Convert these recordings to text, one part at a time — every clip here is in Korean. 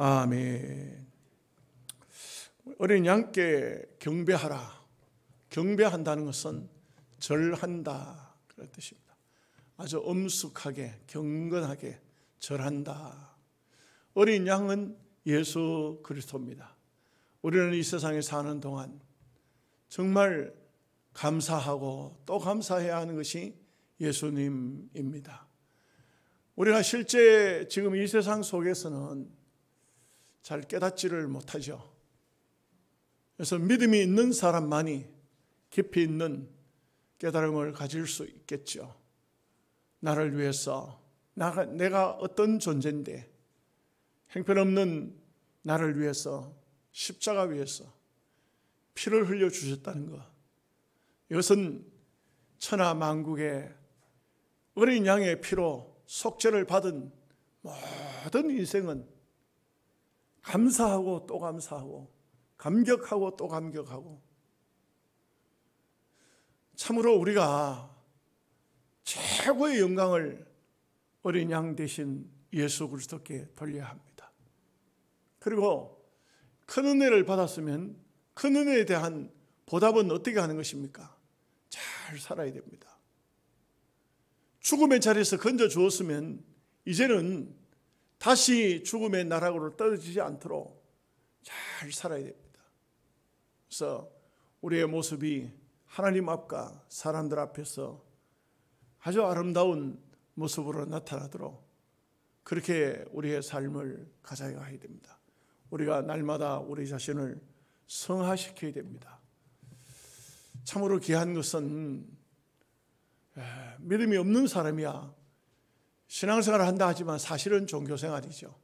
아멘. 어린 양께 경배하라. 경배한다는 것은 절한다 그런 뜻입니다. 아주 엄숙하게 경건하게 절한다. 어린 양은 예수 그리스도입니다. 우리는 이 세상에 사는 동안 정말 감사하고 또 감사해야 하는 것이 예수님입니다. 우리가 실제 지금 이 세상 속에서는 잘 깨닫지를 못하죠. 그래서 믿음이 있는 사람만이 깊이 있는 깨달음을 가질 수 있겠죠. 나를 위해서 내가 어떤 존재인데 형편없는 나를 위해서 십자가 위에서 피를 흘려 주셨다는 것, 이것은 천하 만국의 어린 양의 피로 속죄를 받은 모든 인생은 감사하고 또 감사하고 감격하고 또 감격하고, 참으로 우리가 최고의 영광을 어린 양 대신 예수 그리스도께 돌려야 합니다. 그리고 큰 은혜를 받았으면 큰 은혜에 대한 보답은 어떻게 하는 것입니까? 잘 살아야 됩니다. 죽음의 자리에서 건져 주었으면 이제는 다시 죽음의 나락으로 떨어지지 않도록 잘 살아야 됩니다. 그래서 우리의 모습이 하나님 앞과 사람들 앞에서 아주 아름다운 모습으로 나타나도록 그렇게 우리의 삶을 가져가야 됩니다. 우리가 날마다 우리 자신을 성화시켜야 됩니다. 참으로 귀한 것은 믿음이 없는 사람이야 신앙생활을 한다 하지만 사실은 종교생활이죠.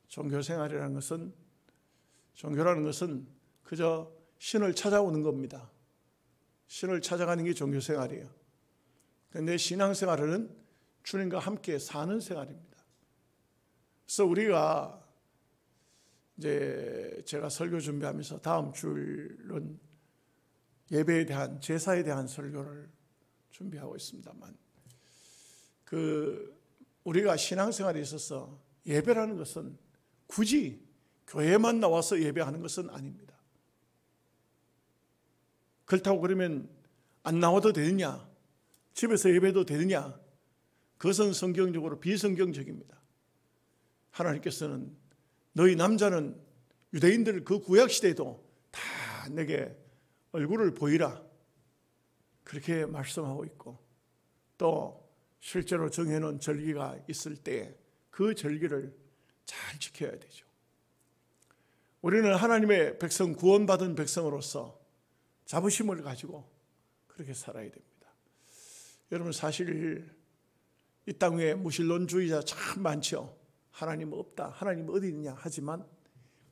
종교라는 것은 그저 신을 찾아오는 겁니다. 신을 찾아가는 게 종교생활이에요. 그런데 신앙생활은 주님과 함께 사는 생활입니다. 그래서 우리가 이제 제가 설교 준비하면서 다음 주는 예배에 대한, 제사에 대한 설교를 준비하고 있습니다만, 우리가 신앙생활에 있어서 예배라는 것은 굳이 교회만 나와서 예배하는 것은 아닙니다. 그렇다고 그러면 안 나와도 되느냐? 집에서 예배도 되느냐? 그것은 성경적으로 비성경적입니다. 하나님께서는 너희 남자는 유대인들 그 구약시대에도 다 내게 얼굴을 보이라 그렇게 말씀하고 있고, 또 실제로 정해놓은 절기가 있을 때 그 절기를 잘 지켜야 되죠. 우리는 하나님의 백성, 구원받은 백성으로서 자부심을 가지고 그렇게 살아야 됩니다. 여러분, 사실 이 땅 위에 무신론주의자 참 많죠. 하나님 없다, 하나님 어디 있냐 하지만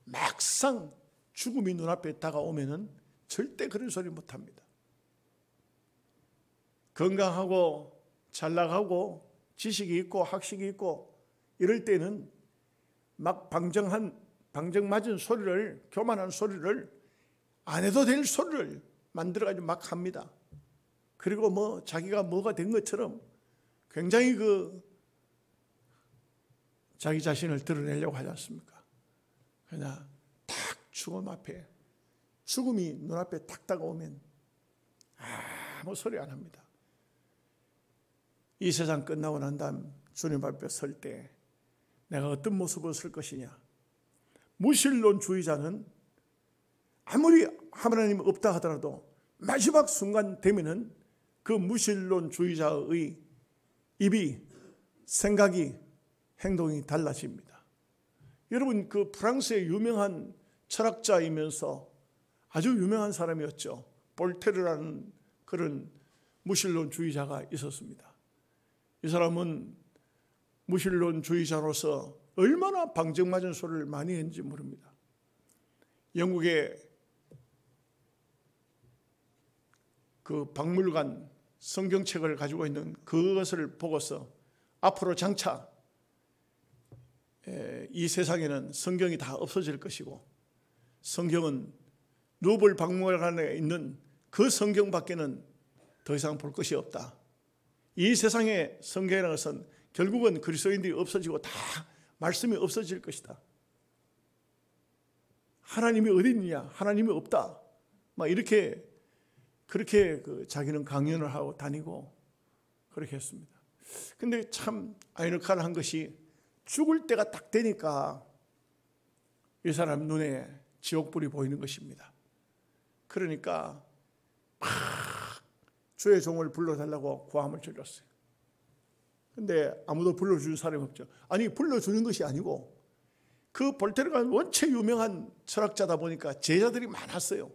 막상 죽음이 눈앞에 다가오면은 절대 그런 소리 못합니다. 건강하고 잘 나가고 지식이 있고 학식이 있고 이럴 때는 막 방정 맞은 소리를, 교만한 소리를, 안 해도 될 소리를 만들어가지고 막 합니다. 그리고 자기가 뭐가 된 것처럼 굉장히 자기 자신을 드러내려고 하지 않습니까? 그러나 딱 죽음 앞에, 죽음이 눈앞에 딱 다가오면 아무 소리 안 합니다. 이 세상 끝나고 난 다음 주님 앞에 설 때 내가 어떤 모습으로 설 것이냐? 무신론주의자는 아무리 하나님 없다 하더라도 마지막 순간 되면은 그 무신론주의자의 입이, 생각이, 행동이 달라집니다. 여러분, 그 프랑스의 유명한 철학자이면서 아주 유명한 사람이었죠. 볼테르라는 그런 무신론주의자가 있었습니다. 이 사람은 무신론주의자로서 얼마나 방정맞은 소리를 많이 했는지 모릅니다. 영국의 그 박물관 성경책을 가지고 있는 그것을 보고서 앞으로 장차 이 세상에는 성경이 다 없어질 것이고 성경은 루블 박물관에 있는 그 성경밖에는 더 이상 볼 것이 없다. 이 세상의 성경이라는 것은 결국은 그리스도인들이 없어지고 다 말씀이 없어질 것이다. 하나님이 어디 있느냐? 하나님이 없다. 막 이렇게 그렇게 자기는 강연을 하고 다니고 그렇게 했습니다. 근데 참 아이러니컬한 것이 죽을 때가 딱 되니까 이 사람 눈에 지옥불이 보이는 것입니다. 그러니까 막 주의 종을 불러달라고 고함을 질렀어요. 근데 아무도 불러주는 사람이 없죠. 아니, 불러주는 것이 아니고 그 볼테르가 원체 유명한 철학자다 보니까 제자들이 많았어요.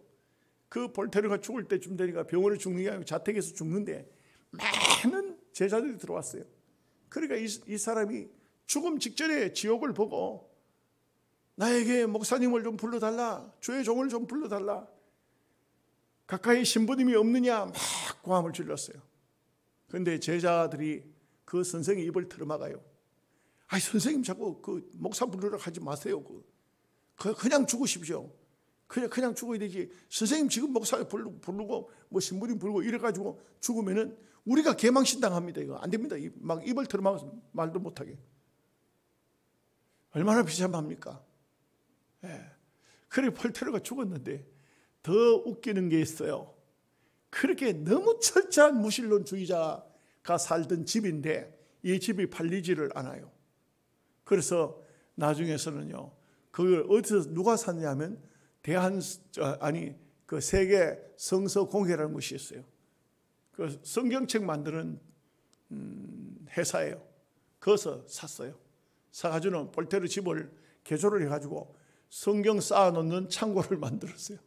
그 볼테르가 죽을 때쯤 되니까 병원에 죽는 게 아니고 자택에서 죽는데 많은 제자들이 들어왔어요. 그러니까 이 사람이 죽음 직전에 지옥을 보고 나에게 목사님을 좀 불러달라, 주의 종을 좀 불러달라, 가까이 신부님이 없느냐 막 고함을 질렀어요. 그런데 제자들이 그 선생의 입을 틀어막아요. 아니, 선생님 자꾸 그 목사 부르러 하지 마세요. 그냥 죽으십시오. 그냥 죽어야 되지. 선생님 지금 목사 부르고 뭐 신부님 부르고 이래가지고 죽으면은 우리가 개망신당합니다. 이거 안 됩니다. 막 입을 틀어막아서 말도 못하게. 얼마나 비참합니까? 예. 그래 볼테르가 죽었는데 더 웃기는 게 있어요. 그렇게 너무 철저한 무신론주의자가 살던 집인데 이 집이 팔리지를 않아요. 그래서 나중에서는요, 그걸 어디서 누가 샀냐면 그 세계 성서 공회라는 것이 있어요. 그 성경책 만드는 회사예요. 거기서 샀어요. 사가지고는 볼테르 집을 개조를 해가지고 성경 쌓아놓는 창고를 만들었어요.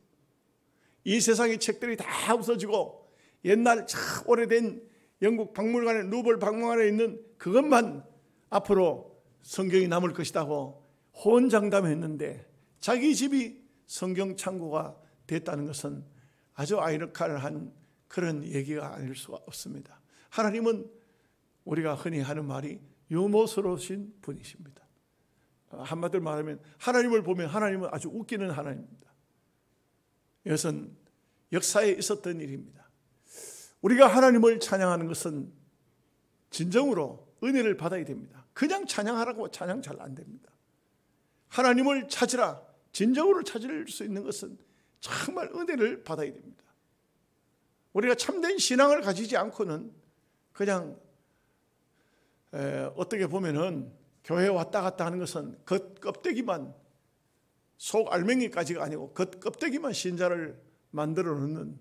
이 세상의 책들이 다 없어지고 옛날 참 오래된 영국 박물관에, 루블 박물관에 있는 그것만 앞으로 성경이 남을 것이라고 호언장담했는데 자기 집이 성경 창고가 됐다는 것은 아주 아이러니컬한 그런 얘기가 아닐 수가 없습니다. 하나님은 우리가 흔히 하는 말이 유머스러우신 분이십니다. 한마디로 말하면 하나님을 보면 하나님은 아주 웃기는 하나님입니다. 이것은 역사에 있었던 일입니다. 우리가 하나님을 찬양하는 것은 진정으로 은혜를 받아야 됩니다. 그냥 찬양하라고 찬양 잘 안 됩니다. 하나님을 찾으라, 진정으로 찾을 수 있는 것은 정말 은혜를 받아야 됩니다. 우리가 참된 신앙을 가지지 않고는 그냥 어떻게 보면은 교회 왔다 갔다 하는 것은 겉껍데기만, 속 알맹이까지가 아니고 겉껍데기만 신자를 만들어 놓는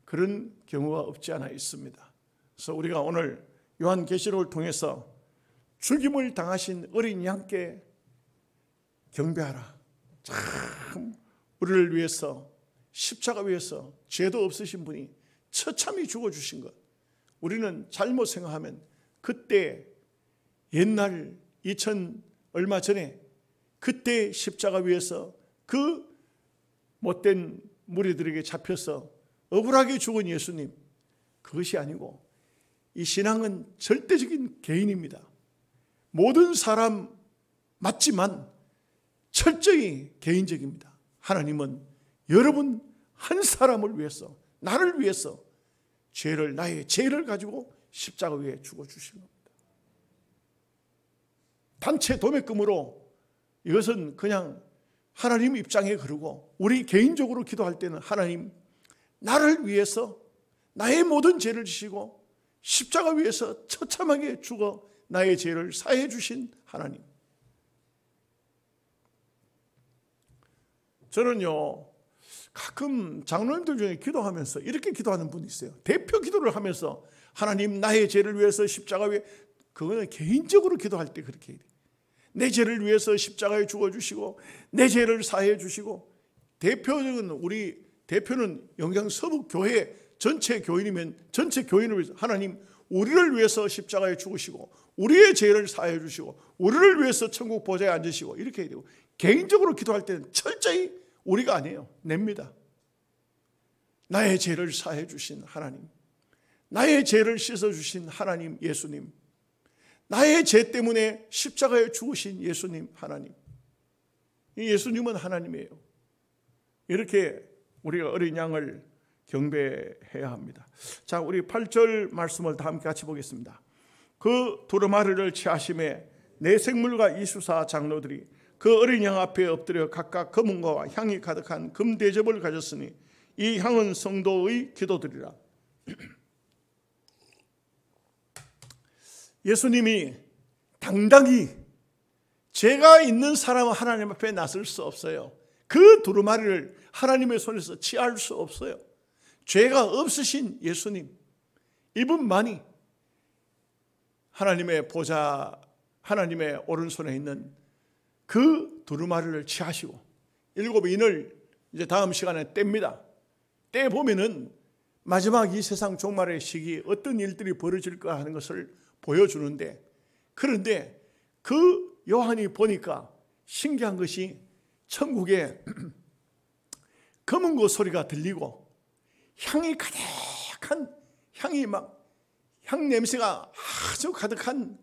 그런 경우가 없지 않아 있습니다. 그래서 우리가 오늘 요한계시록을 통해서 죽임을 당하신 어린 양께 경배하라. 참 우리를 위해서 십자가 위에서 죄도 없으신 분이 처참히 죽어주신 것, 우리는 잘못 생각하면 그때 옛날 2000 얼마 전에 그때 십자가 위에서 그 못된 무리들에게 잡혀서 억울하게 죽은 예수님, 그것이 아니고 이 신앙은 절대적인 개인입니다. 모든 사람 맞지만 철저히 개인적입니다. 하나님은 여러분 한 사람을 위해서, 나를 위해서 나의 죄를 가지고 십자가 위에 죽어주신 겁니다. 단체 도매금으로 이것은 그냥 하나님 입장에 그러고, 우리 개인적으로 기도할 때는 하나님, 나를 위해서 나의 모든 죄를 지시고 십자가 위에서 처참하게 죽어 나의 죄를 사해 주신 하나님. 저는요, 가끔 장로님들 중에 기도하면서 이렇게 기도하는 분이 있어요. 대표 기도를 하면서 하나님, 나의 죄를 위해서 십자가 위에, 그거는 개인적으로 기도할 때 그렇게 해야 돼요. 내 죄를 위해서 십자가에 죽어주시고 내 죄를 사해 주시고, 대표적인 우리 대표는 영양 서북 교회 전체 교인이면 전체 교인을 위해서 하나님, 우리를 위해서 십자가에 죽으시고 우리의 죄를 사해 주시고 우리를 위해서 천국 보좌에 앉으시고, 이렇게 해야 되고, 개인적으로 기도할 때는 철저히 우리가 아니에요. 냅니다. 나의 죄를 사해 주신 하나님, 나의 죄를 씻어 주신 하나님 예수님, 나의 죄 때문에 십자가에 죽으신 예수님 하나님, 이 예수님은 하나님이에요. 이렇게 우리가 어린 양을 경배해야 합니다. 자, 우리 8절 말씀을 다 함께 같이 보겠습니다. 그 두루마리를 취하심에 내 생물과 이수사 장로들이 그 어린 양 앞에 엎드려 각각 검은과 향이 가득한 금 대접을 가졌으니 이 향은 성도의 기도들이라. 예수님이 당당히 죄가 있는 사람은 하나님 앞에 나설 수 없어요. 그 두루마리를 하나님의 손에서 취할 수 없어요. 죄가 없으신 예수님, 이분만이 하나님의 보좌, 하나님의 오른손에 있는 그 두루마리를 취하시고 일곱 인을 이제 다음 시간에 뗍니다. 떼 보면은 마지막 이 세상 종말의 시기 어떤 일들이 벌어질까 하는 것을 보여주는데, 그런데 그 요한이 보니까 신기한 것이 천국에 검은 고 소리가 들리고 향이 가득한, 향이 막 향 냄새가 아주 가득한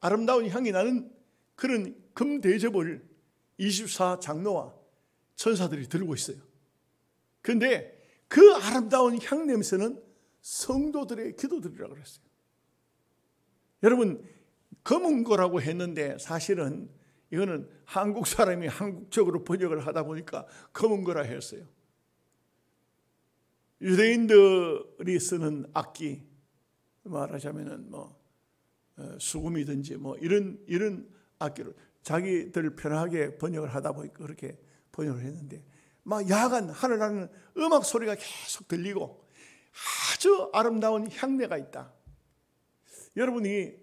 아름다운 향이 나는 그런 금 대접을 24장로와 천사들이 들고 있어요. 그런데 그 아름다운 향 냄새는 성도들의 기도들이라고 그랬어요. 여러분, 검은 거라고 했는데 사실은 이거는 한국 사람이 한국적으로 번역을 하다 보니까 검은 거라 했어요. 유대인들이 쓰는 악기, 말하자면은 수금이든지 이런 악기로 자기들 편하게 번역을 하다 보니까 그렇게 번역을 했는데, 막 야간 하늘나는 음악 소리가 계속 들리고 아주 아름다운 향내가 있다. 여러분이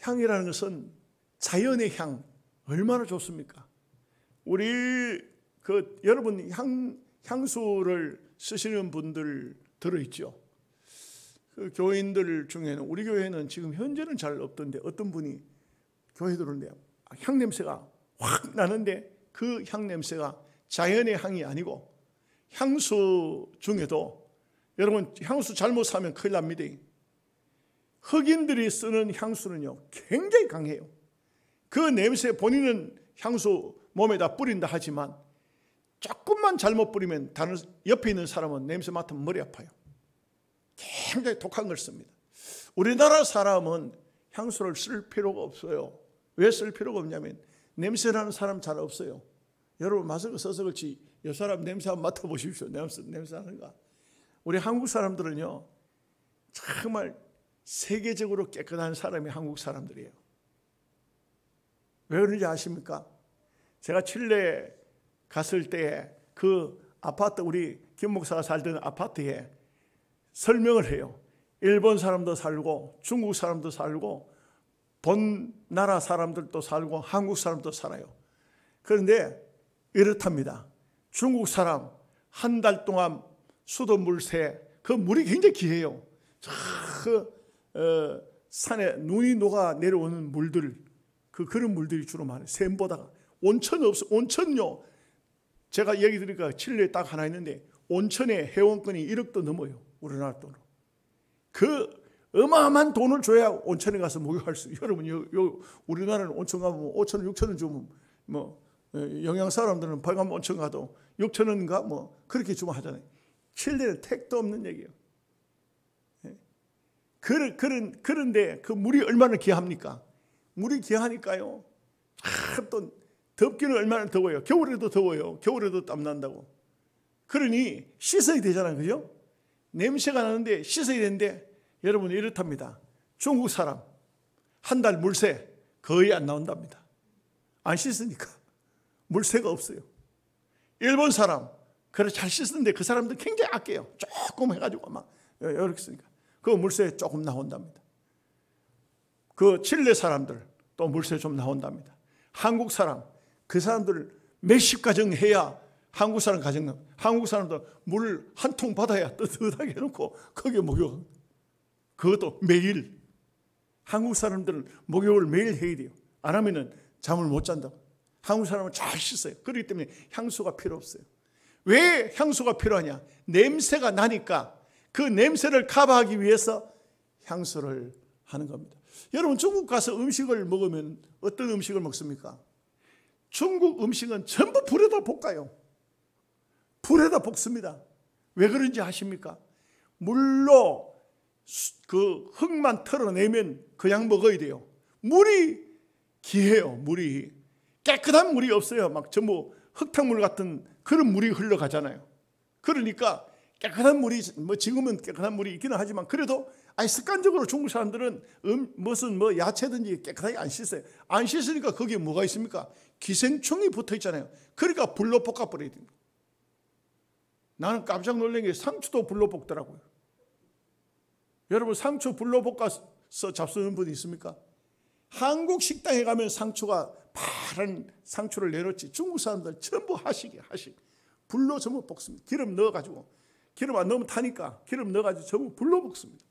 향이라는 것은 자연의 향, 얼마나 좋습니까? 우리 여러분 향수를 쓰시는 분들 들어있죠. 그 교인들 중에는, 우리 교회는 지금 현재는 잘 없던데 어떤 분이 교회 들어오는데 향 냄새가 확 나는데 그 향 냄새가 자연의 향이 아니고, 향수 중에도 여러분 향수 잘못 사면 큰일 납니다. 흑인들이 쓰는 향수는요 굉장히 강해요. 그 냄새, 본인은 향수 몸에다 뿌린다 하지만 조금만 잘못 뿌리면 다른 옆에 있는 사람은 냄새 맡으면 머리 아파요. 굉장히 독한 걸 씁니다. 우리나라 사람은 향수를 쓸 필요가 없어요. 왜 쓸 필요가 없냐면 냄새나는 사람 잘 없어요. 여러분 마스크 써서 그렇지 이 사람 냄새 한번 맡아보십시오. 냄새 나는가? 우리 한국 사람들은요 정말 세계적으로 깨끗한 사람이 한국 사람들이에요. 왜 그런지 아십니까? 제가 칠레 갔을 때 그 아파트, 우리 김 목사가 살던 아파트에 설명을 해요. 일본 사람도 살고 중국 사람도 살고 본 나라 사람들도 살고 한국 사람도 살아요. 그런데 이렇답니다. 중국 사람 한 달 동안 수도 물새, 그 물이 굉장히 귀해요. 산에 눈이 녹아 내려오는 물들, 그런 물들이 주로 많아요. 샘보다가. 온천 없어. 온천요, 제가 얘기 드리니까 칠레에 딱 하나 있는데 온천의 회원권이 1억도 넘어요. 우리나라 돈으로. 그 어마어마한 돈을 줘야 온천에 가서 목욕할 수. 여러분 우리나라는 온천 가면 5천 원 6천 원 주면 영양 사람들은 빨간 온천 가도 6천 원인가 그렇게 주면 하잖아요. 칠레는 택도 없는 얘기예요. 그런데 그 물이 얼마나 귀합니까? 물이 귀하니까요. 또 덥기는 얼마나 더워요. 겨울에도 더워요. 겨울에도 땀난다고. 그러니 씻어야 되잖아요. 그죠? 냄새가 나는데 씻어야 되는데 여러분 이렇답니다. 중국 사람 한 달 물새 거의 안 나온답니다. 안 씻으니까 물새가 없어요. 일본 사람 그래 잘 씻는데 그 사람들 굉장히 아껴요. 조금 해가지고 막 이렇게 쓰니까 그 물새 조금 나온답니다. 그 칠레 사람들 또 물새 좀 나온답니다. 한국 사람 그 사람들 몇십 가정 해야 한국 사람 가정, 한국 사람도 물 한 통 받아야 뜨뜻하게 해놓고 거기에 목욕. 그것도 매일. 한국 사람들은 목욕을 매일 해야 돼요. 안 하면은 잠을 못 잔다고. 한국 사람은 잘 씻어요. 그렇기 때문에 향수가 필요 없어요. 왜 향수가 필요하냐? 냄새가 나니까 그 냄새를 커버하기 위해서 향수를 하는 겁니다. 여러분 중국 가서 음식을 먹으면 어떤 음식을 먹습니까? 중국 음식은 전부 불에다 볶아요. 불에다 볶습니다. 왜 그런지 아십니까? 물로 그 흙만 털어내면 그냥 먹어야 돼요. 물이 귀해요. 물이. 깨끗한 물이 없어요. 막 전부 흙탕물 같은 그런 물이 흘러가잖아요. 그러니까 깨끗한 물이 뭐 지금은 깨끗한 물이 있기는 하지만 그래도 습관적으로 중국 사람들은 무슨 뭐 야채든지 깨끗하게 안 씻어요. 안 씻으니까 거기에 뭐가 있습니까? 기생충이 붙어 있잖아요. 그러니까 불로 볶아버려야 됩니다. 나는 깜짝 놀란 게 상추도 불로 볶더라고요. 여러분 상추 불로 볶아서 잡수는 분 있습니까? 한국 식당에 가면 상추가 파란 상추를 내놓지 중국 사람들 전부 하식. 불로 전부 볶습니다. 기름 넣어가지고 기름 안 넣으면 타니까 기름 넣어가지고 전부 불로 볶습니다.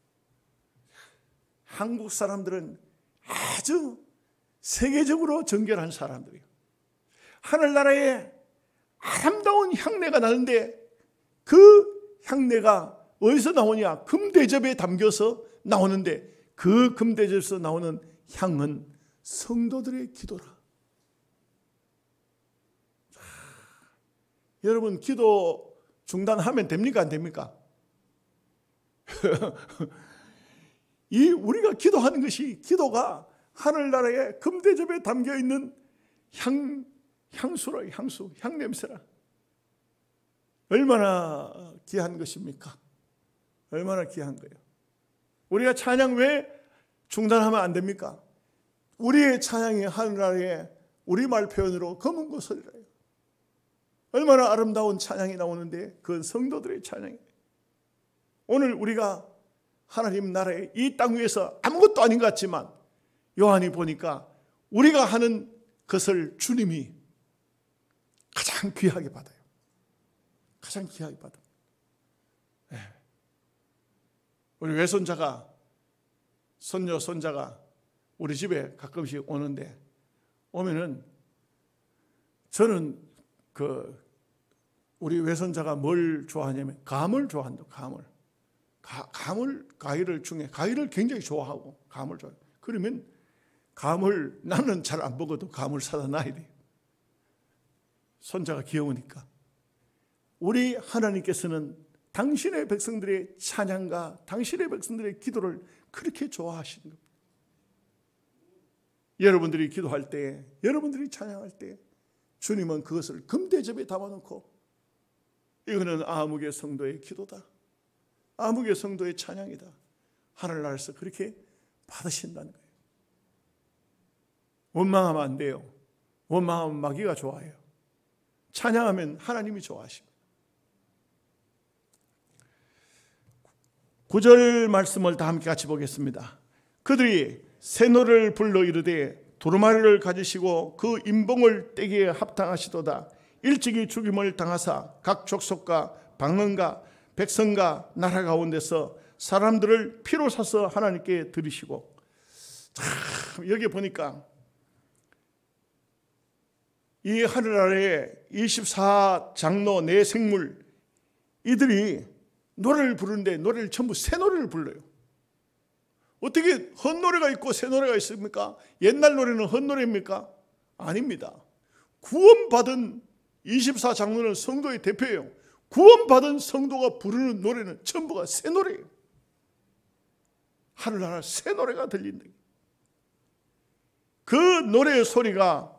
한국 사람들은 아주 세계적으로 정결한 사람들이에요. 하늘나라에 아름다운 향내가 나는데 그 향내가 어디서 나오냐? 금대접에 담겨서 나오는데 그 금대접에서 나오는 향은 성도들의 기도라. 여러분 기도 중단하면 됩니까? 안 됩니까? 우리가 기도하는 것이 기도가 하늘나라의 금대접에 담겨있는 향수라. 향냄새라. 얼마나 귀한 것입니까? 얼마나 귀한 거예요. 우리가 찬양 왜 중단하면 안 됩니까? 우리의 찬양이 하늘나라에 우리말 표현으로 검은 고소리라요. 얼마나 아름다운 찬양이 나오는데 그건 성도들의 찬양이에요. 오늘 우리가 하나님 나라의 이 땅 위에서 아무것도 아닌 것 같지만 요한이 보니까 우리가 하는 것을 주님이 가장 귀하게 받아요. 가장 귀하게 받아요. 우리 외손자가 손녀 손자가 우리 집에 가끔씩 오는데 오면은 저는 우리 외손자가 뭘 좋아하냐면 감을 좋아한다. 감을 과일을 중에 과일을 굉장히 좋아하고 감을 좋아해요. 그러면 감을 나는 잘 안 먹어도 감을 사다 놔야 돼요. 손자가 귀여우니까. 우리 하나님께서는 당신의 백성들의 찬양과 당신의 백성들의 기도를 그렇게 좋아하시는 겁니다. 여러분들이 기도할 때, 여러분들이 찬양할 때 주님은 그것을 금대접에 담아놓고 이거는 아무개 성도의 기도다. 아무개 성도의 찬양이다. 하늘나라에서 그렇게 받으신다는 거예요. 원망하면 안 돼요. 원망하면 마귀가 좋아해요. 찬양하면 하나님이 좋아하십니다. 9절 말씀을 다 함께 같이 보겠습니다. 그들이 새 노래를 불러 이르되 두루마리를 가지시고 그 인봉을 떼기에 합당하시도다. 일찍이 죽임을 당하사 각 족속과 방언과 백성과 나라 가운데서 사람들을 피로 사서 하나님께 드리시고. 참 여기 보니까 이 하늘나라의 24장로 네 생물 이들이 노래를 부르는데 노래를 전부 새 노래를 불러요. 어떻게 헛노래가 있고 새 노래가 있습니까? 옛날 노래는 헛노래입니까? 아닙니다. 구원받은 24장로는 성도의 대표예요. 구원받은 성도가 부르는 노래는 전부가 새 노래예요. 하늘나라 새 노래가 들린다. 그 노래의 소리가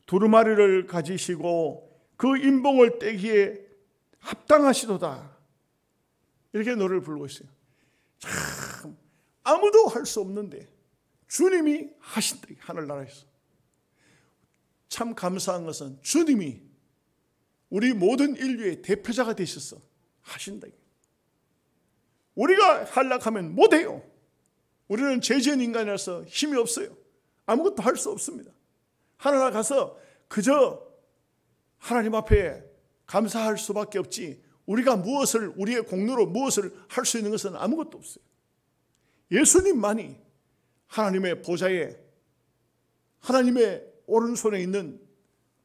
두루마리를 가지시고 그 인봉을 떼기에 합당하시도다. 이렇게 노래를 부르고 있어요. 참 아무도 할 수 없는데 주님이 하신다. 하늘나라에서. 참 감사한 것은 주님이 우리 모든 인류의 대표자가 되셔서 하신다. 우리가 하려하면 못해요. 우리는 죄지은 인간이라서 힘이 없어요. 아무것도 할 수 없습니다. 하늘나라 가서 그저 하나님 앞에 감사할 수밖에 없지 우리가 우리의 공로로 무엇을 할 수 있는 것은 아무것도 없어요. 예수님만이 하나님의 보좌에 하나님의 오른손에 있는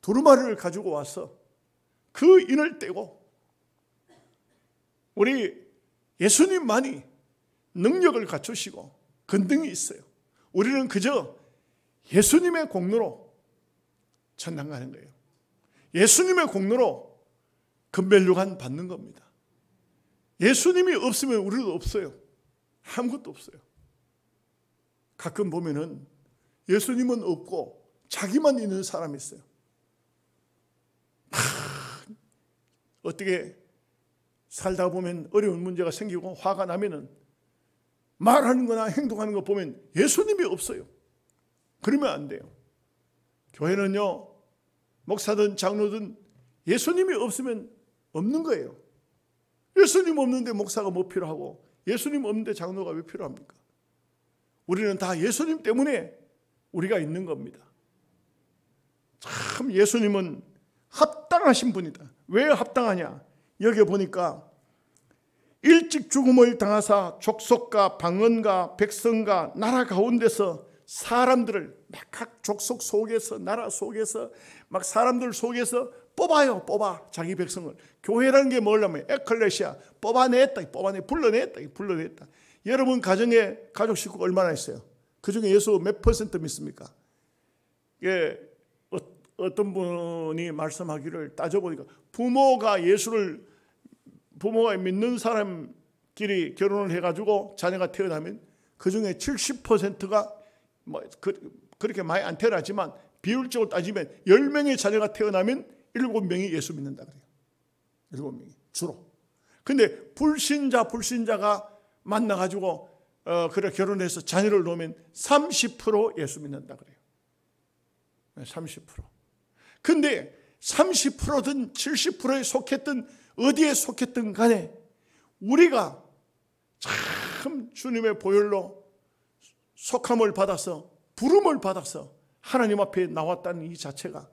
두루마리를 가지고 와서 그 인을 떼고 우리 예수님만이 능력을 갖추시고 권능이 있어요. 우리는 그저 예수님의 공로로 천당 가는 거예요. 예수님의 공로로 금벨류관 받는 겁니다. 예수님이 없으면 우리도 없어요. 아무것도 없어요. 가끔 보면은 예수님은 없고 자기만 있는 사람이 있어요. 어떻게 살다 보면 어려운 문제가 생기고 화가 나면은 말하는 거나 행동하는 거 보면 예수님이 없어요. 그러면 안 돼요. 교회는요, 목사든 장로든 예수님이 없으면 없는 거예요. 예수님 없는데 목사가 뭐 필요하고 예수님 없는데 장로가 왜 필요합니까? 우리는 다 예수님 때문에 우리가 있는 겁니다. 참 예수님은 합당하신 분이다. 왜 합당하냐? 여기 보니까 일찍 죽음을 당하사 족속과 방언과 백성과 나라 가운데서 사람들을 막 각 족속 속에서 나라 속에서 막 사람들 속에서 뽑아 자기 백성을. 교회라는 게 뭐냐면 에클레시아, 불러냈다. 여러분 가정에 가족 식구가 얼마나 있어요? 그중에 예수 몇 퍼센트 믿습니까? 예, 어떤 분이 말씀하기를 따져보니까 부모가 믿는 사람끼리 결혼을 해가지고 자녀가 태어나면 그중에 70%가 그렇게 많이 안 태어나지만 비율적으로 따지면 10명의 자녀가 태어나면 7명이 예수 믿는다 그래요. 7명이 주로. 근데 불신자가 만나가지고 그래 결혼해서 자녀를 놓으면 30% 예수 믿는다 그래요. 30%. 근데 30%든 70%에 속했든 어디에 속했든 간에 우리가 참 주님의 보혈로 속함을 받아서 부름을 받아서 하나님 앞에 나왔다는 이 자체가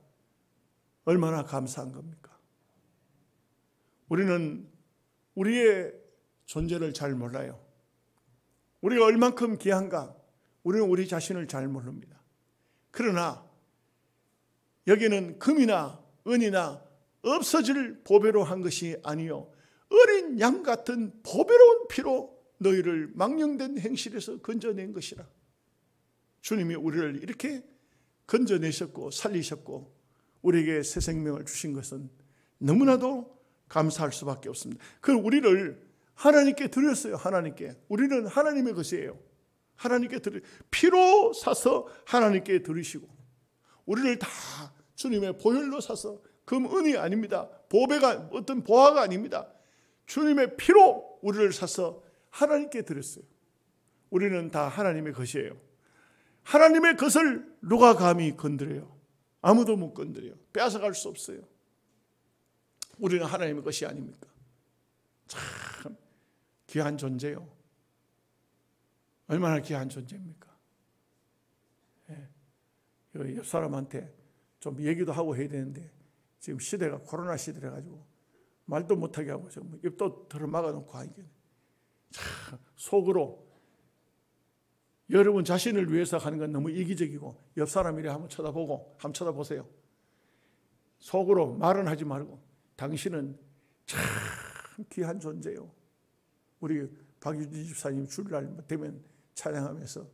얼마나 감사한 겁니까? 우리는 우리의 존재를 잘 몰라요. 우리가 얼만큼 귀한가 우리는 우리 자신을 잘 모릅니다. 그러나 여기는 금이나 은이나 없어질 보배로 한 것이 아니요 어린 양 같은 보배로운 피로 너희를 망령된 행실에서 건져낸 것이라. 주님이 우리를 이렇게 건져내셨고 살리셨고 우리에게 새 생명을 주신 것은 너무나도 감사할 수밖에 없습니다. 그럼 우리를 하나님께 드렸어요. 하나님께. 우리는 하나님의 것이에요. 하나님께 피로 사서 하나님께 드리시고 우리를 다 주님의 보혈로 사서 금, 은이 아닙니다. 보배가 어떤 보화가 아닙니다. 주님의 피로 우리를 사서 하나님께 드렸어요. 우리는 다 하나님의 것이에요. 하나님의 것을 누가 감히 건드려요? 아무도 못 건드려요. 빼앗아갈 수 없어요. 우리는 하나님의 것이 아닙니까? 참 귀한 존재요. 얼마나 귀한 존재입니까? 옆 사람한테 좀 얘기도 하고 해야 되는데 지금 시대가 코로나 시대라 가지고 말도 못하게 하고 입도 들어막아 놓고 하니까 참 속으로 여러분 자신을 위해서 하는 건 너무 이기적이고 옆 사람이래 한번 쳐다보세요. 속으로 말은 하지 말고 당신은 참 귀한 존재요. 우리 박유진 집사님 주일날 되면 찬양하면서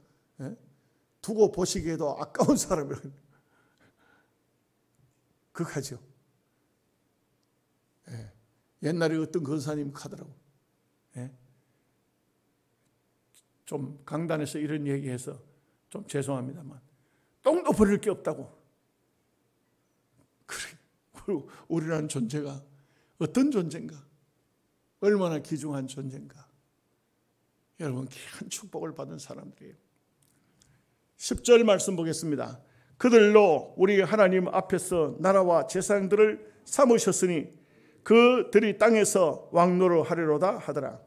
두고 보시기에도 아까운 사람이라고 그하죠. 옛날에 어떤 권사님 하더라고. 좀 강단에서 이런 얘기해서 좀 죄송합니다만 똥도 버릴 게 없다고. 그래, 우리라는 존재가 어떤 존재인가? 얼마나 귀중한 존재인가? 여러분 귀한 축복을 받은 사람들이에요. 10절 말씀 보겠습니다. 그들로 우리 하나님 앞에서 나라와 제사장들을 삼으셨으니 그들이 땅에서 왕노를 하리로다 하더라.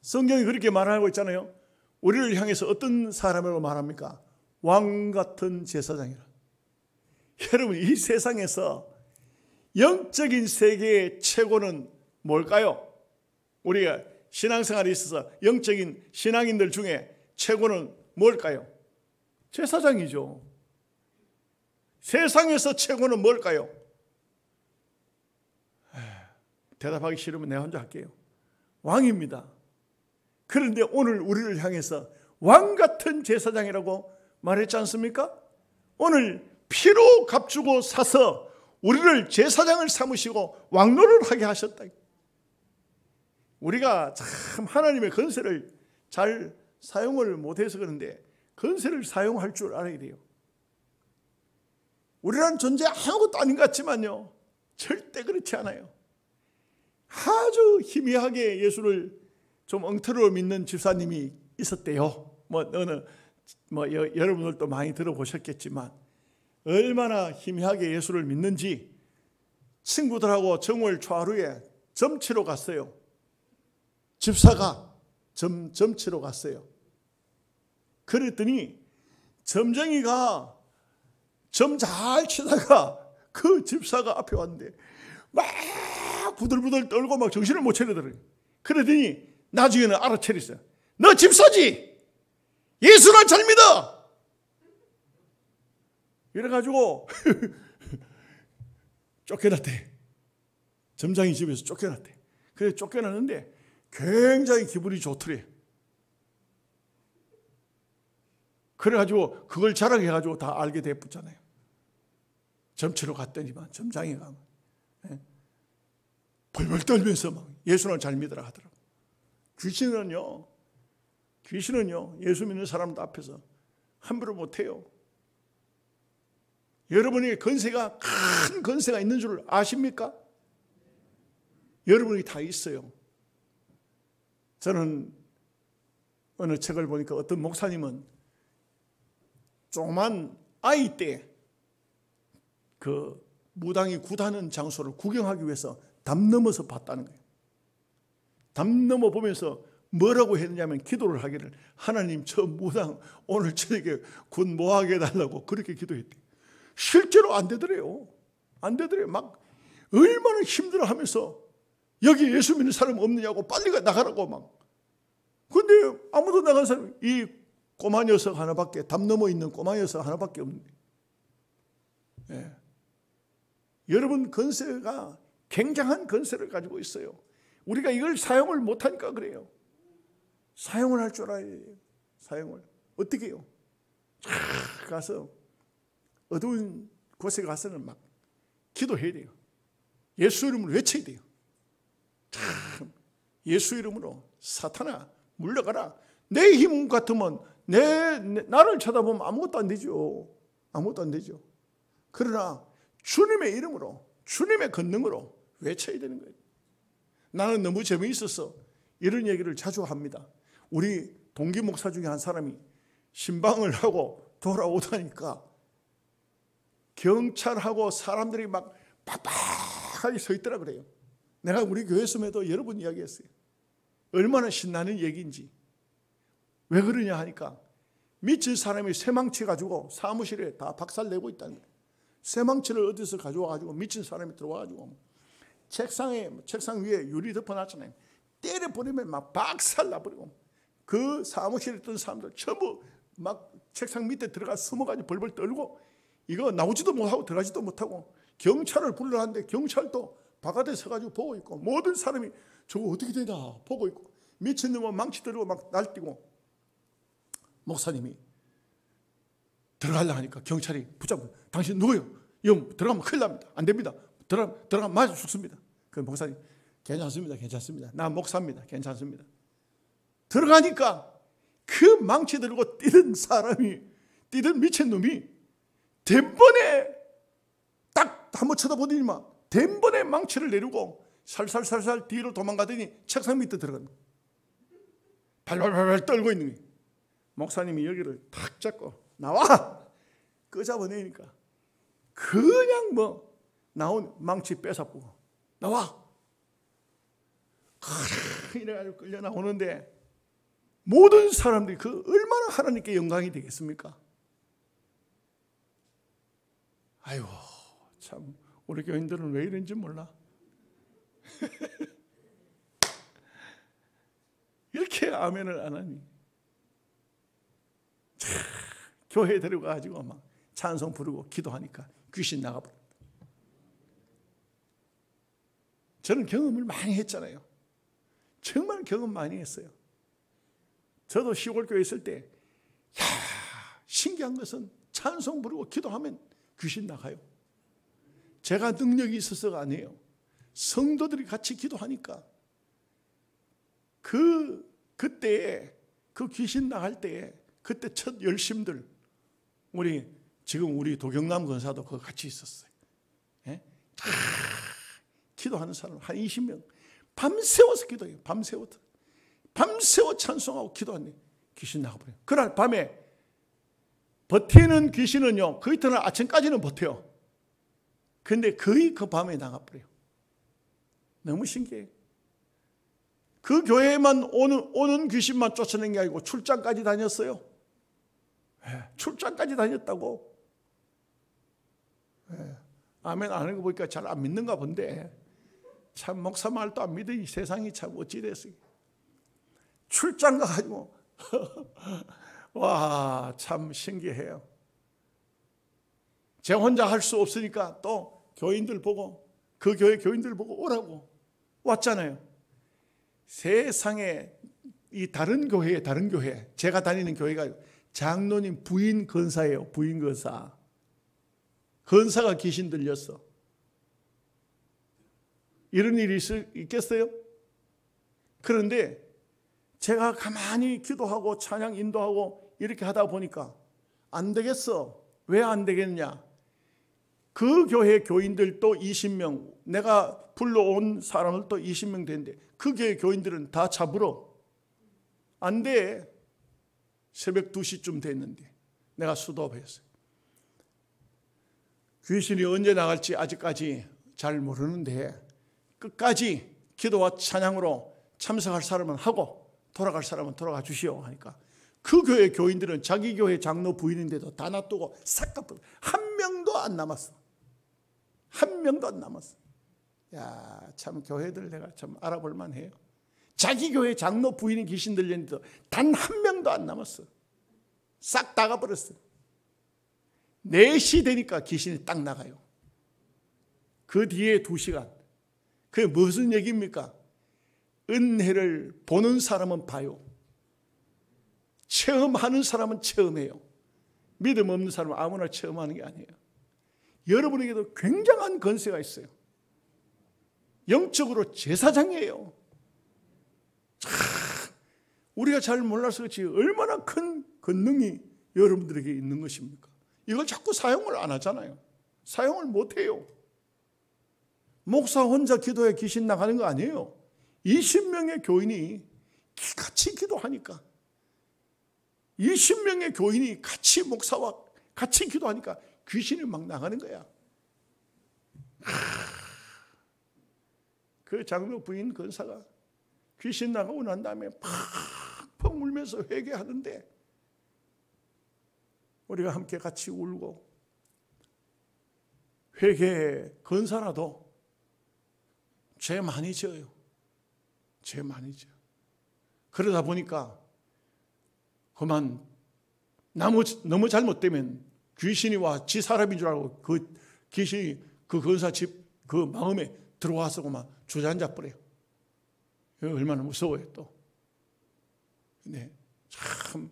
성경이 그렇게 말하고 있잖아요. 우리를 향해서 어떤 사람으로 말합니까? 왕 같은 제사장이라. 여러분 이 세상에서 영적인 세계의 최고는 뭘까요? 우리가 신앙생활에 있어서 영적인 신앙인들 중에 최고는 뭘까요? 제사장이죠. 세상에서 최고는 뭘까요? 대답하기 싫으면 내가 혼자 할게요. 왕입니다. 그런데 오늘 우리를 향해서 왕 같은 제사장이라고 말했지 않습니까? 오늘 피로 값주고 사서 우리를 제사장을 삼으시고 왕노를 하게 하셨다. 우리가 참 하나님의 권세를 잘 사용을 못해서 그런데 권세를 사용할 줄 알아야 돼요. 우리라는 존재 아무것도 아닌 것 같지만요, 절대 그렇지 않아요. 아주 희미하게 예수를 좀 엉터리로 믿는 집사님이 있었대요. 여러분들도 많이 들어보셨겠지만 얼마나 희미하게 예수를 믿는지 친구들하고 정월 초하루에 점치러 갔어요. 집사가 점치러 갔어요. 그랬더니 점쟁이가 점 잘 치다가 그 집사가 앞에 왔는데 막 부들부들 떨고 막 정신을 못 차리더래요. 그러더니 나중에는 알아차렸어요. 너 집사지? 예수를 잘 믿어! 이래가지고 쫓겨났대. 점장이 집에서 쫓겨났대. 그래 쫓겨났는데 굉장히 기분이 좋더래. 그래가지고 그걸 자랑해가지고 다 알게 됐잖아요. 점치러 갔더니만 점장이가 벌벌 떨면서 막 예수는 잘 믿으라 하더라고. 귀신은요 예수 믿는 사람들 앞에서 함부로 못해요. 여러분에게 권세가, 큰 권세가 있는 줄 아십니까? 여러분이 다 있어요. 저는 어느 책을 보니까 어떤 목사님은 조그만 아이 때 그 무당이 굿하는 장소를 구경하기 위해서 담 넘어서 봤다는 거예요. 담 넘어 보면서 뭐라고 했냐면 기도를 하기를, 하나님 저 무당 오늘 저녁에 굿 뭐하게 해달라고 그렇게 기도했대요. 실제로 안 되더래요. 안 되더래요. 막 얼마나 힘들어하면서 여기 예수 믿는 사람 없느냐고 빨리 나가라고 막. 근데 아무도 나간 사람이 이 꼬마 녀석 하나밖에, 담 넘어 있는 꼬마 녀석 하나밖에 없는데. 예. 여러분 권세가 굉장한 권세를 가지고 있어요. 우리가 이걸 사용을 못하니까 그래요. 사용을 할 줄 알아야 돼요. 사용을. 어떻게 해요? 가서 어두운 곳에 가서는 막 기도해야 돼요. 예수 이름으로 외쳐야 돼요. 예수 이름으로 사탄아 물러가라. 내 힘 같으면 나를 쳐다보면 아무것도 안 되죠. 아무것도 안 되죠. 그러나 주님의 이름으로, 주님의 권능으로 외쳐야 되는 거예요. 나는 너무 재미있어서 이런 얘기를 자주 합니다. 우리 동기 목사 중에 한 사람이 신방을 하고 돌아오다니까 경찰하고 사람들이 막 빡빡하게 서 있더라 그래요. 내가 우리 교회에서도 여러 번 이야기했어요. 얼마나 신나는 얘기인지. 왜 그러냐 하니까 미친 사람이 쇠망치 가지고 사무실에 다 박살내고 있다는 거예요. 쇠망치를 어디서 가져와가지고 미친 사람이 들어와가지고 책상 위에 유리 덮어놨잖아요. 때려버리면 막 박살나버리고 그 사무실에 있던 사람들 전부 막 책상 밑에 들어가 숨어가지고 벌벌 떨고 이거 나오지도 못하고 들어가지도 못하고 경찰을 불러놨는데 경찰도 바깥에 서가지고 보고 있고 모든 사람이 저거 어떻게 되나 보고 있고 미친놈은 망치 들고 막 날뛰고 목사님이 들어가려고 하니까 경찰이 붙잡고 당신 누구요? 영 들어가면 큰일 납니다. 안 됩니다. 들어가면 맞아 죽습니다. 그 목사님 괜찮습니다. 나 목사입니다. 괜찮습니다. 들어가니까 그 망치 들고 뛰던 미친놈이 덴번에 딱 한번 쳐다보더니만 덴번에 망치를 내리고 살살살살 뒤로 도망가더니 책상 밑에 들어간 거예요. 발발발발 떨고 있는 거예요. 목사님이 여기를 탁 잡고 나와! 끄잡아내니까 그냥 나온 망치 뺏어보고 나와! 이래가지고 끌려 나오는데 모든 사람들이 그 얼마나 하나님께 영광이 되겠습니까? 아이고 참 우리 교인들은 왜 이런지 몰라. 이렇게 아멘을 안 하니. 교회에 데려가가지고 막 찬송 부르고 기도하니까 귀신 나가버려. 저는 경험을 많이 했잖아요. 정말 경험 많이 했어요. 저도 시골교회 있을 때 신기한 것은 찬송 부르고 기도하면 귀신 나가요. 제가 능력이 있어서가 아니에요. 성도들이 같이 기도하니까 그때에 그 귀신 나갈 때 그때 첫 열심들, 지금 우리 도경남 권사도 그거 같이 있었어요. 예? 기도하는 사람 한 20명 밤새워서 기도해요. 밤새워 찬송하고 기도하니 귀신 나가버려요. 그날 밤에 버티는 귀신은요, 그 이튿날 아침까지는 버텨요. 근데 거의 그 밤에 나가버려요. 너무 신기해요. 그 교회에만 오는 귀신만 쫓아낸 게 아니고 출장까지 다녔어요. 출장까지 다녔다고. 아멘 안 하는 거 보니까 잘 안 믿는가 본데, 참 목사 말도 안 믿어. 이 세상이 참 어찌 됐어요. 출장 가가지고 와, 참 신기해요. 제가 혼자 할 수 없으니까 또 교인들 보고, 그 교회 교인들 보고 오라고 왔잖아요. 세상에 이 다른 교회, 제가 다니는 교회가 장로님 부인 건사예요. 부인 건사. 건사가 귀신 들렸어. 이런 일이 있겠어요? 그런데 제가 가만히 기도하고 찬양 인도하고 이렇게 하다 보니까 안 되겠어. 왜 안 되겠냐? 그 교회 교인들 또 20명, 내가 불러온 사람을 또 20명 되는데 그 교회 교인들은 다 잡으러 안 돼. 새벽 2시쯤 됐는데 내가 수도업했어요. 귀신이 언제 나갈지 아직까지 잘 모르는데 끝까지 기도와 찬양으로 참석할 사람은 하고 돌아갈 사람은 돌아가 주시오 하니까 그 교회 교인들은 자기 교회 장로 부인인데도 다 놔두고 싹 갚아. 한 명도 안 남았어. 한 명도 안 남았어. 야, 참 교회들 내가 참 알아볼 만해요. 자기 교회 장로 부인이 귀신 들렸는데도 단 한 명도 안 남았어. 싹 다 가버렸어. 4시 되니까 귀신이 딱 나가요. 그 뒤에 2시간. 그게 무슨 얘기입니까? 은혜를 보는 사람은 봐요. 체험하는 사람은 체험해요. 믿음 없는 사람은 아무나 체험하는 게 아니에요. 여러분에게도 굉장한 권세가 있어요. 영적으로 제사장이에요. 우리가 잘 몰라서 그렇지 얼마나 큰 권능이 여러분들에게 있는 것입니까? 이걸 자꾸 사용을 안 하잖아요. 사용을 못 해요. 목사 혼자 기도해 귀신 나가는 거 아니에요. 20명의 교인이 같이 기도하니까, 20명의 교인이 같이 목사와 같이 기도하니까 귀신이 막 나가는 거야. 그 장로 부인 권사가 귀신 나가고 난 다음에 팍팍 울면서 회개하는데 우리가 함께 같이 울고, 회개 권사라도 죄 많이 지어요. 죄 많이 지어. 그러다 보니까 그만 너무 잘못되면 귀신이 와 지 사람인 줄 알고 그 귀신이 그 권사 집 그 마음에 들어와서 그만 주저앉아 버려요. 얼마나 무서워요 또. 네, 참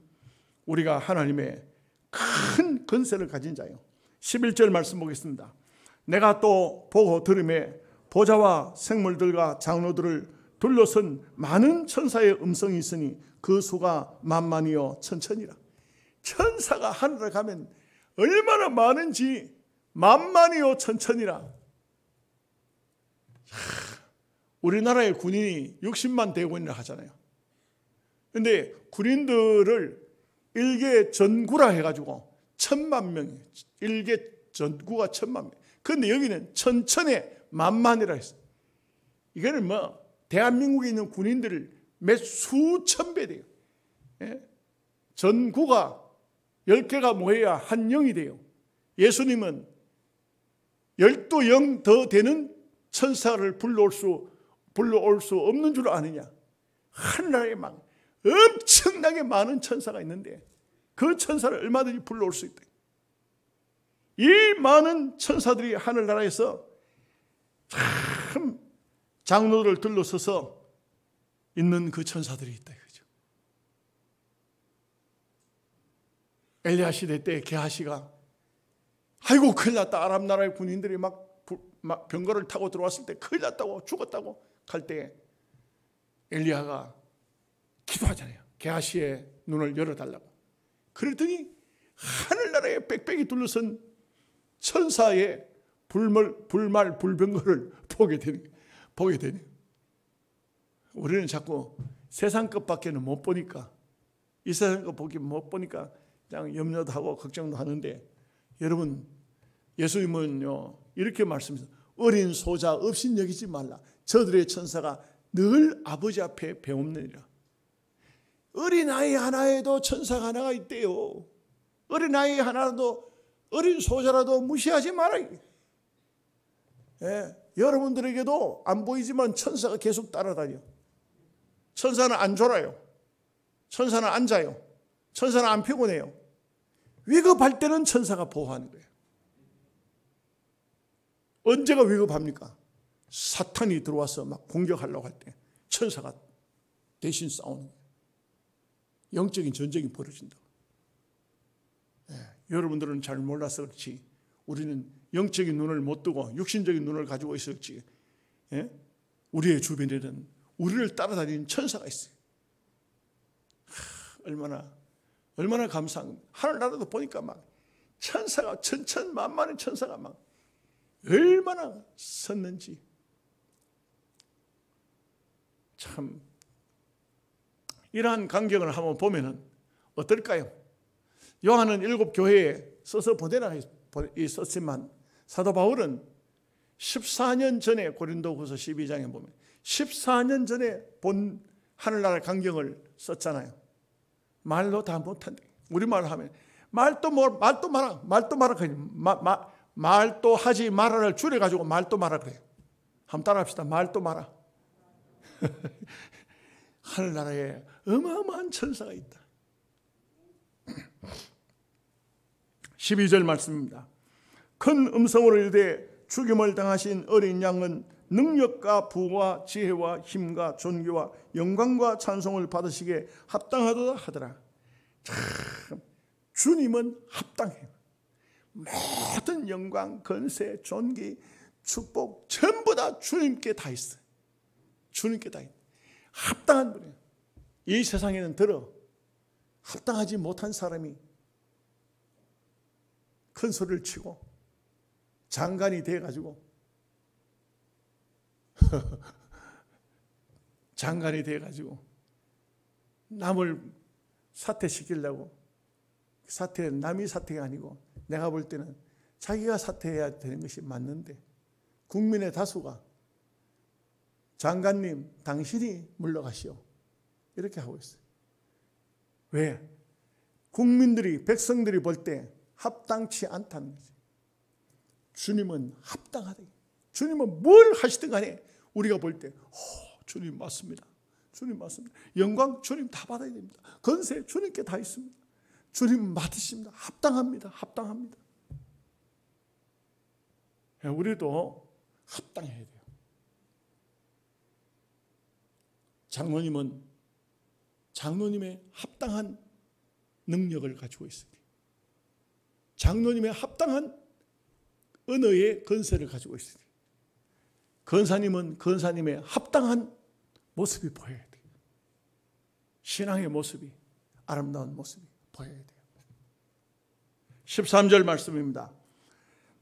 우리가 하나님의 큰 권세를 가진 자예요. 11절 말씀 보겠습니다. 내가 또 보고 들음에 보좌와 생물들과 장로들을 둘러선 많은 천사의 음성이 있으니 그 수가 만만이요 천천이라. 천사가 하늘에 가면 얼마나 많은지 만만이요 천천이라. 우리나라의 군인이 60만 대군이라 하잖아요. 그런데 군인들을 일개 전구라 해가지고 1000만 명이에요. 일개 전구가 1000만 명. 그런데 여기는 천천에 만만이라 했어요. 이거는 대한민국에 있는 군인들을 몇 수천 배 돼요. 예? 전구가 10개가 모여야 한 영이 돼요. 예수님은 12영 더 되는 천사를 불러올 수 없는 줄 아느냐? 하늘나라에 막 엄청나게 많은 천사가 있는데 그 천사를 얼마든지 불러올 수 있다. 이 많은 천사들이 하늘나라에서 참 장로들을 둘러서서 있는 그 천사들이 있다 이거죠. 엘리야 시대 때 게하시가 아이고 큰일 났다. 아람 나라의 군인들이 막 병거를 타고 들어왔을 때 큰일 났다고 죽었다고 할 때 엘리야가 기도하잖아요. 게하시의 눈을 열어달라고. 그랬더니 하늘나라에 빽빽이 둘러선 천사의 불말 불병거를 보게 되네. 우리는 자꾸 세상 것밖에는 못 보니까, 이 세상 것 못 보니까 그냥 염려도 하고 걱정도 하는데, 여러분, 예수님은요 이렇게 말씀하셨어요. 어린 소자 없인 여기지 말라. 저들의 천사가 늘 아버지 앞에 배움느니라. 어린아이 하나에도 천사가 하나가 있대요. 어린아이 하나라도, 어린 소자라도 무시하지 말아요. 예, 여러분들에게도 안 보이지만 천사가 계속 따라다녀. 천사는 안 졸아요. 천사는 안 자요. 천사는 안 피곤해요. 위급할 때는 천사가 보호하는 거예요. 언제가 위급합니까? 사탄이 들어와서 막 공격하려고 할 때 천사가 대신 싸우는 거예요. 영적인 전쟁이 벌어진다고. 예, 여러분들은 잘 몰라서 그렇지 우리는 영적인 눈을 못 뜨고 육신적인 눈을 가지고 있었지. 예? 우리의 주변에는 우리를 따라다니는 천사가 있어요. 얼마나 감사합니다. 하늘나라도 보니까 막 천사가 천천만만한 천사가 막 얼마나 섰는지 참. 이러한 광경을 한번 보면은 어떨까요? 요한은 7 교회에 써서 보내라 썼지만 사도 바울은 14년 전에 고린도후서 12장에 보면 14년 전에 본 하늘나라 광경을 썼잖아요. 말로 다 못한대. 우리말로 하면 말도 말아 그래. 말도 하지 말아를 줄여가지고 말도 마라 그래요. 한번 따라합시다. 말도 마라. 하늘나라에 어마어마한 천사가 있다. 12절 말씀입니다. 큰 음성으로 이르되 죽임을 당하신 어린 양은 능력과 부와 지혜와 힘과 존귀와 영광과 찬송을 받으시기에 합당하도다 하더라. 참 주님은 합당해요. 모든 영광, 권세, 존귀, 축복 전부 다 주님께 다 있어요. 주님께 다 있어요. 합당한 분이에요. 이 세상에는 합당하지 못한 사람이 큰 소리를 치고 장관이 돼가지고 남을 사퇴시키려고, 사퇴는 남이 사퇴가 아니고 내가 볼 때는 자기가 사퇴해야 되는 것이 맞는데 국민의 다수가 장관님 당신이 물러가시오 이렇게 하고 있어요. 왜? 국민들이, 백성들이 볼 때 합당치 않다는 거지. 주님은 합당하다. 주님은 뭘 하시든 간에 우리가 볼 때 주님 맞습니다. 주님 맞습니다. 영광 주님 다 받아야 됩니다. 권세 주님께 다 있습니다. 주님 맡으십니다. 합당합니다. 우리도 합당해야 돼요. 장로님의 합당한 능력을 가지고 있습니다. 장로님의 합당한 언어의 권세를 가지고 있습니다. 권사님은 권사님의 합당한 모습이 보여야 돼요. 신앙의 모습이, 아름다운 모습이 보여야 돼요. 13절 말씀입니다.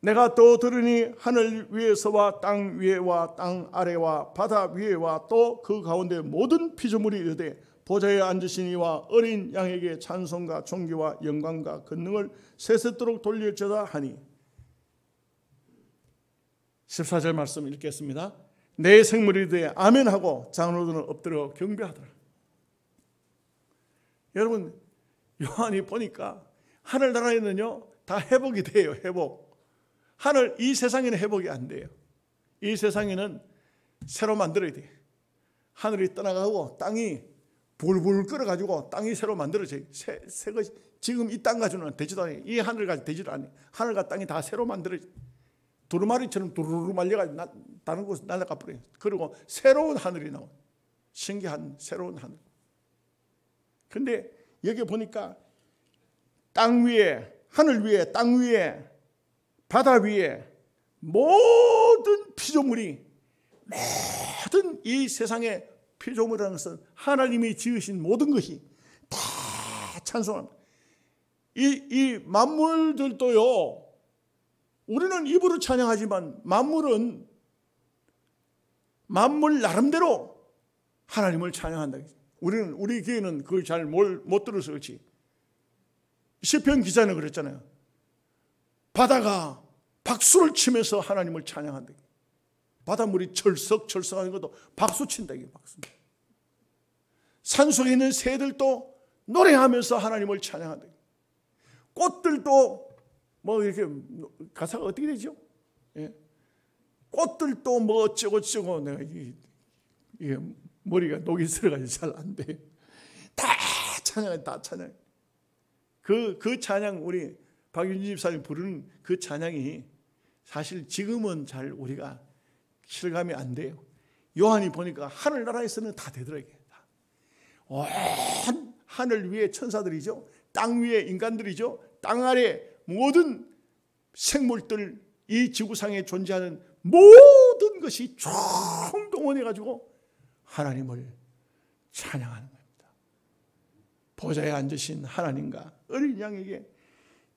내가 또 들으니 하늘 위에서와 땅 위에와 땅 아래와 바다 위에와 또 그 가운데 모든 피조물이 이르되 보좌에 앉으신 이와 어린 양에게 찬송과 존귀와 영광과 권능을 세세토록 돌릴지어다 하니. 14절 말씀 읽겠습니다. 내 생물이 되어 아멘하고 장로들은 엎드려 경배하더라. 여러분, 요한이 보니까 하늘나라에는요 다 회복이 돼요. 회복. 이 세상에는 회복이 안 돼요. 이 세상에는 새로 만들어야 돼요. 하늘이 떠나가고 땅이 불불 끓어가지고 땅이 새로 만들어져요. 새 것이 지금 이 땅 가지고는 되지도 않아요. 이 하늘 가지고 되지도 않아요. 하늘과 땅이 다 새로 만들어져요. 두루마리처럼 두루루 말려가지고 다른 곳에 날아가 버려요. 그리고 새로운 하늘이 나와요. 신기한 새로운 하늘. 근데 여기 보니까 땅 위에, 하늘 위에, 땅 위에, 바다 위에 모든 피조물이, 모든 이 세상의 피조물이라는 것은 하나님이 지으신 모든 것이 찬송합니다. 이 만물들도요, 우리는 입으로 찬양하지만 만물은 만물 나름대로 하나님을 찬양한다. 우리 교회는 그걸 잘 못 들어서 그렇지. 시편 기자는 그랬잖아요. 바다가 박수를 치면서 하나님을 찬양한다. 바닷물이 철썩철썩하는 것도 박수 친다. 박수. 산속에 있는 새들도 노래하면서 하나님을 찬양한다. 꽃들도 뭐 이렇게 가사가 어떻게 되죠? 예. 꽃들도 뭐 어쩌고 내가 이게 머리가 녹이 들어가지고 잘 안 돼. 다 찬양해, 다 찬양. 그 찬양, 우리 박윤진 집사님 부르는 그 찬양이 사실 지금은 잘 우리가 실감이 안 돼요. 요한이 보니까 하늘나라에서는 다 되더라고요. 온 하늘 위에 천사들이죠. 땅 위에 인간들이죠. 땅 아래 모든 생물들, 이 지구상에 존재하는 모든 것이 총동원해가지고 하나님을 찬양하는 겁니다. 보좌에 앉으신 하나님과 어린 양에게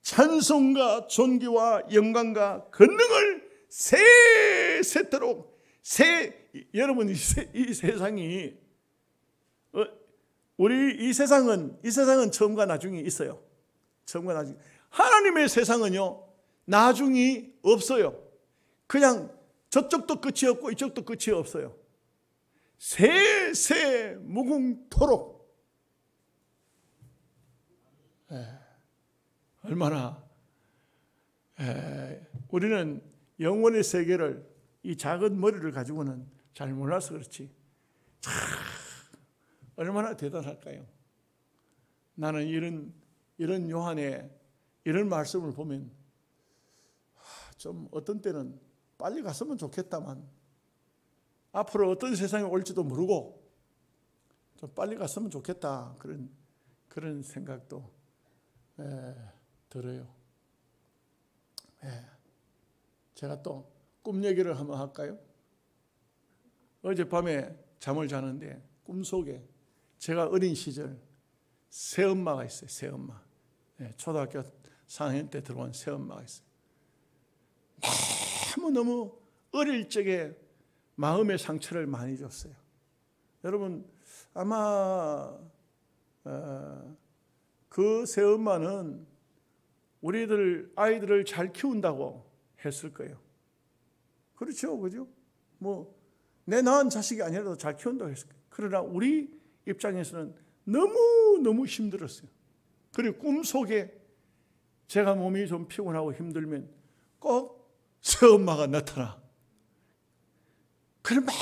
찬송과 존귀와 영광과 권능을 세세토록 여러분 이 세상이 우리 이 세상은 처음과 나중이 있어요. 처음과 나중. 하나님의 세상은요, 나중이 없어요. 그냥 저쪽도 끝이 없고 이쪽도 끝이 없어요. 세세 무궁토록. 얼마나 우리는 영원의 세계를 이 작은 머리를 가지고는 잘 몰라서 그렇지. 참 얼마나 대단할까요? 나는 이런 요한의 이런 말씀을 보면 좀 어떤 때는 빨리 갔으면 좋겠다만 앞으로 어떤 세상이 올지도 모르고 좀 빨리 갔으면 좋겠다, 그런 생각도 들어요. 제가 또 꿈 얘기를 한번 할까요? 어젯밤에 잠을 자는데 꿈속에 제가 어린 시절 새엄마가 있어요. 새엄마. 초등학교 4학년 때 들어온 새엄마가 있어요. 너무너무 어릴 적에 마음의 상처를 많이 줬어요. 여러분 아마 그 새엄마는 우리들 아이들을 잘 키운다고 했을 거예요. 그렇죠, 그죠? 뭐 내 낳은 자식이 아니라도 잘 키운다고 했을 거예요. 그러나 우리 입장에서는 너무 힘들었어요. 그리고 꿈속에 제가 몸이 좀 피곤하고 힘들면 꼭 새엄마가 나타나. 그래 막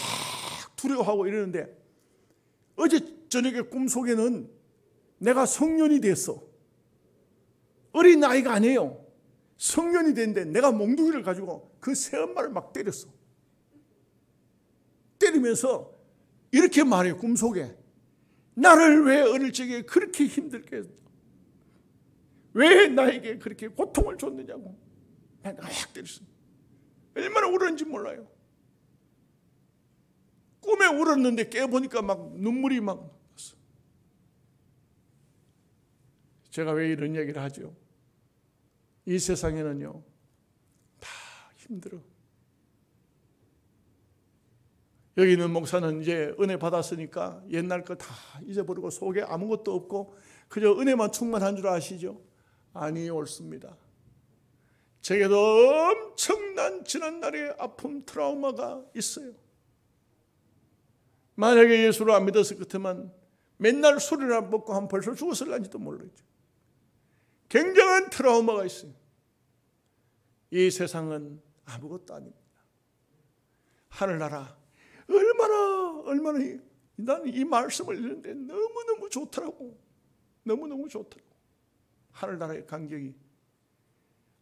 두려워하고 이러는데 어제 저녁에 꿈속에는 내가 성년이 됐어. 어린 아이가 아니에요. 성년이 됐는데 내가 몽둥이를 가지고 그 새엄마를 막 때렸어. 때리면서 이렇게 말해요. 꿈속에 나를 왜 어릴 적에 그렇게 힘들게 했어? 왜 나에게 그렇게 고통을 줬느냐고 내가 확 때렸어. 얼마나 울었는지 몰라요. 꿈에 울었는데 깨보니까 막 눈물이 막 났어. 제가 왜 이런 얘기를 하죠? 이 세상에는요 다 힘들어. 여기 있는 목사는 이제 은혜 받았으니까 옛날 거 다 잊어버리고 속에 아무것도 없고 그저 은혜만 충만한 줄 아시죠? 아니, 옳습니다. 제게도 엄청난 지난날의 아픔, 트라우마가 있어요. 만약에 예수를 안 믿었을 것같으면 맨날 술이나 먹고 한 벌써 죽었을런지도 모르겠죠. 굉장한 트라우마가 있어요. 이 세상은 아무것도 아닙니다. 하늘나라 얼마나 나는 이 말씀을 읽는데 너무너무 좋더라고. 너무너무 좋더라고. 하늘나라의 간격이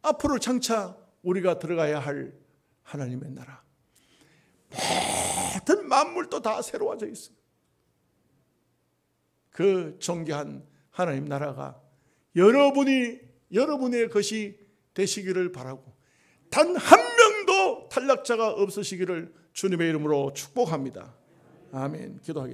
앞으로 장차 우리가 들어가야 할 하나님의 나라. 모든 만물도 다 새로워져 있어요. 그 존귀한 하나님 나라가 여러분의 것이 되시기를 바라고 단 한 명도 탈락자가 없으시기를 주님의 이름으로 축복합니다. 아멘. 기도하겠습니다.